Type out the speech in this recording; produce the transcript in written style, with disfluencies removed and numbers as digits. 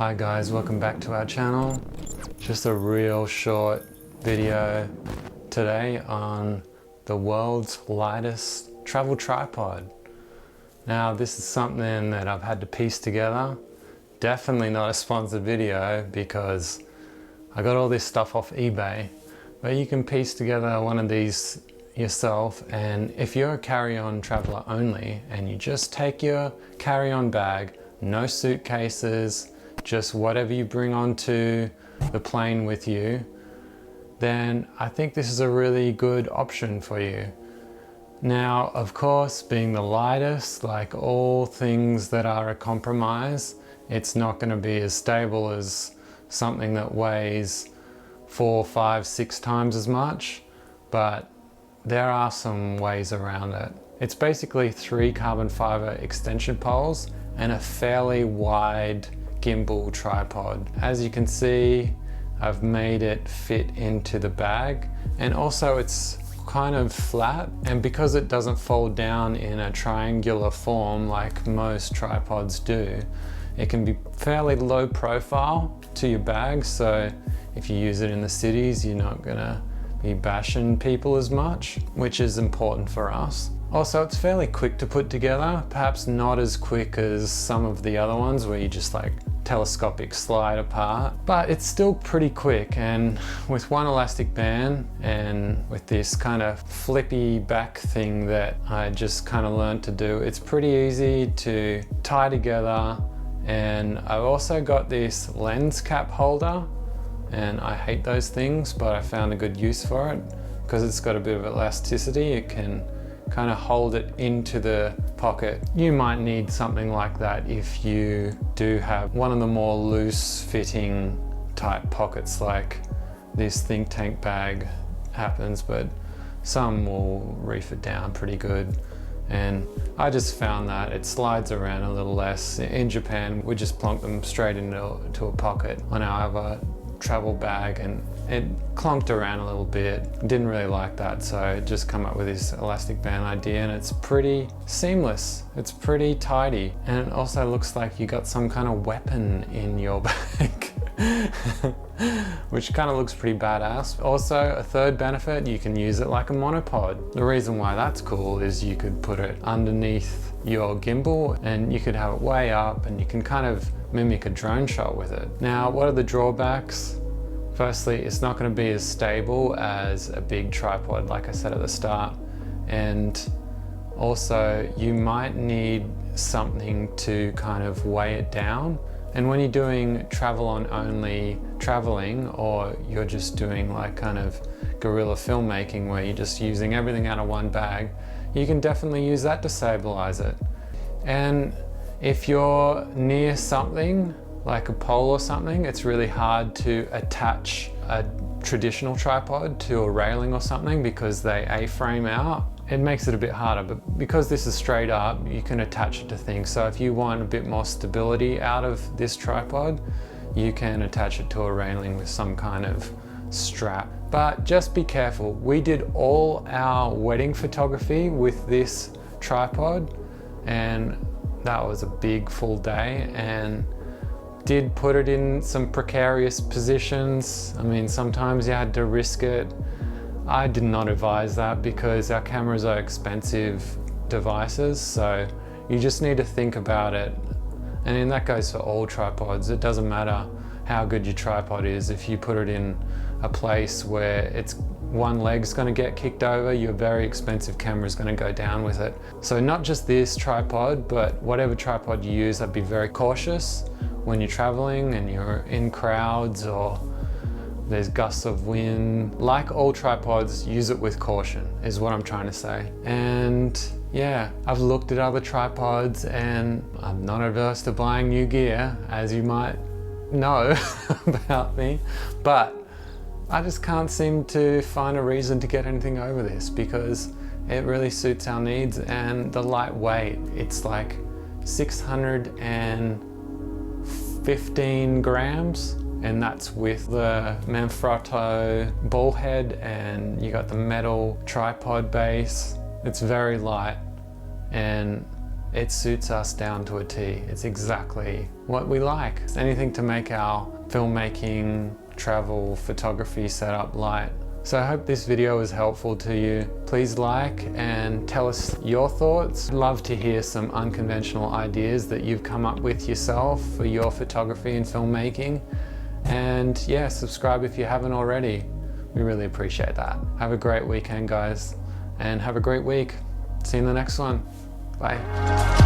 Hi guys, welcome back to our channel. Just a real short video today on the world's lightest travel tripod. Now this is something that I've had to piece together. Definitely not a sponsored video because I got all this stuff off eBay, but you can piece together one of these yourself. And if you're a carry-on traveler only and you just take your carry-on bag, no suitcases, just whatever you bring onto the plane with you, then I think this is a really good option for you. Now, of course, being the lightest, like all things that are a compromise, it's not going to be as stable as something that weighs 4, 5, 6 times as much, but there are some ways around it. It's basically 3 carbon fiber extension poles and a fairly wide gimbal tripod. As you can see, I've made it fit into the bag, and also it's kind of flat, and because it doesn't fold down in a triangular form like most tripods do, it can be fairly low profile to your bag, so if you use it in the cities, you're not gonna be bashing people as much, which is important for us. Also, it's fairly quick to put together, perhaps not as quick as some of the other ones where you just like telescopic slide apart, but it's still pretty quick. And with one elastic band and with this kind of flippy back thing that I just kind of learned to do, it's pretty easy to tie together. And I've also got this lens cap holder, and I hate those things, but I found a good use for it because it's got a bit of elasticity. It can kind of hold it into the pocket. You might need something like that if you do have one of the more loose fitting type pockets like this think tank bag happens, but some will reef it down pretty good. And I just found that it slides around a little less. In Japan, we just plonk them straight into a pocket on our other travel bag, and it clunked around a little bit. Didn't really like that, so I just come up with this elastic band idea, and it's pretty seamless. It's pretty tidy, and it also looks like you got some kind of weapon in your bag, which kind of looks pretty badass. Also, a third benefit, you can use it like a monopod. The reason why that's cool is you could put it underneath your gimbal and you could have it way up, and you can kind of mimic a drone shot with it. Now, what are the drawbacks? Firstly, it's not going to be as stable as a big tripod, like I said at the start. And also, you might need something to kind of weigh it down. And when you're doing travel on only traveling, or you're just doing like kind of guerrilla filmmaking where you're just using everything out of one bag, you can definitely use that to stabilize it. And if you're near something like a pole or something, it's really hard to attach a traditional tripod to a railing or something because they A-frame out. It makes it a bit harder, but because this is straight up, you can attach it to things. So if you want a bit more stability out of this tripod, you can attach it to a railing with some kind of strap. But just be careful. We did all our wedding photography with this tripod, and that was a big full day, and did put it in some precarious positions. I mean, sometimes you had to risk it. I did not advise that because our cameras are expensive devices, so you just need to think about it. And that goes for all tripods. It doesn't matter how good your tripod is. If you put it in a place where it's one leg's going to get kicked over, your very expensive camera is going to go down with it. So not just this tripod, but whatever tripod you use, I'd be very cautious when you're traveling and you're in crowds or there's gusts of wind. Like all tripods, use it with caution is what I'm trying to say. And yeah, I've looked at other tripods and I'm not averse to buying new gear, as you might know about me, but I just can't seem to find a reason to get anything over this because it really suits our needs. And the lightweight, it's like 615 grams, and that's with the Manfrotto ball head, and you got the metal tripod base. It's very light, and it suits us down to a T. It's exactly what we like. Anything to make our filmmaking, travel, photography setup light. So I hope this video was helpful to you. Please like and tell us your thoughts. I'd love to hear some unconventional ideas that you've come up with yourself for your photography and filmmaking. And yeah, subscribe if you haven't already. We really appreciate that. Have a great weekend, guys, and have a great week. See you in the next one. Bye.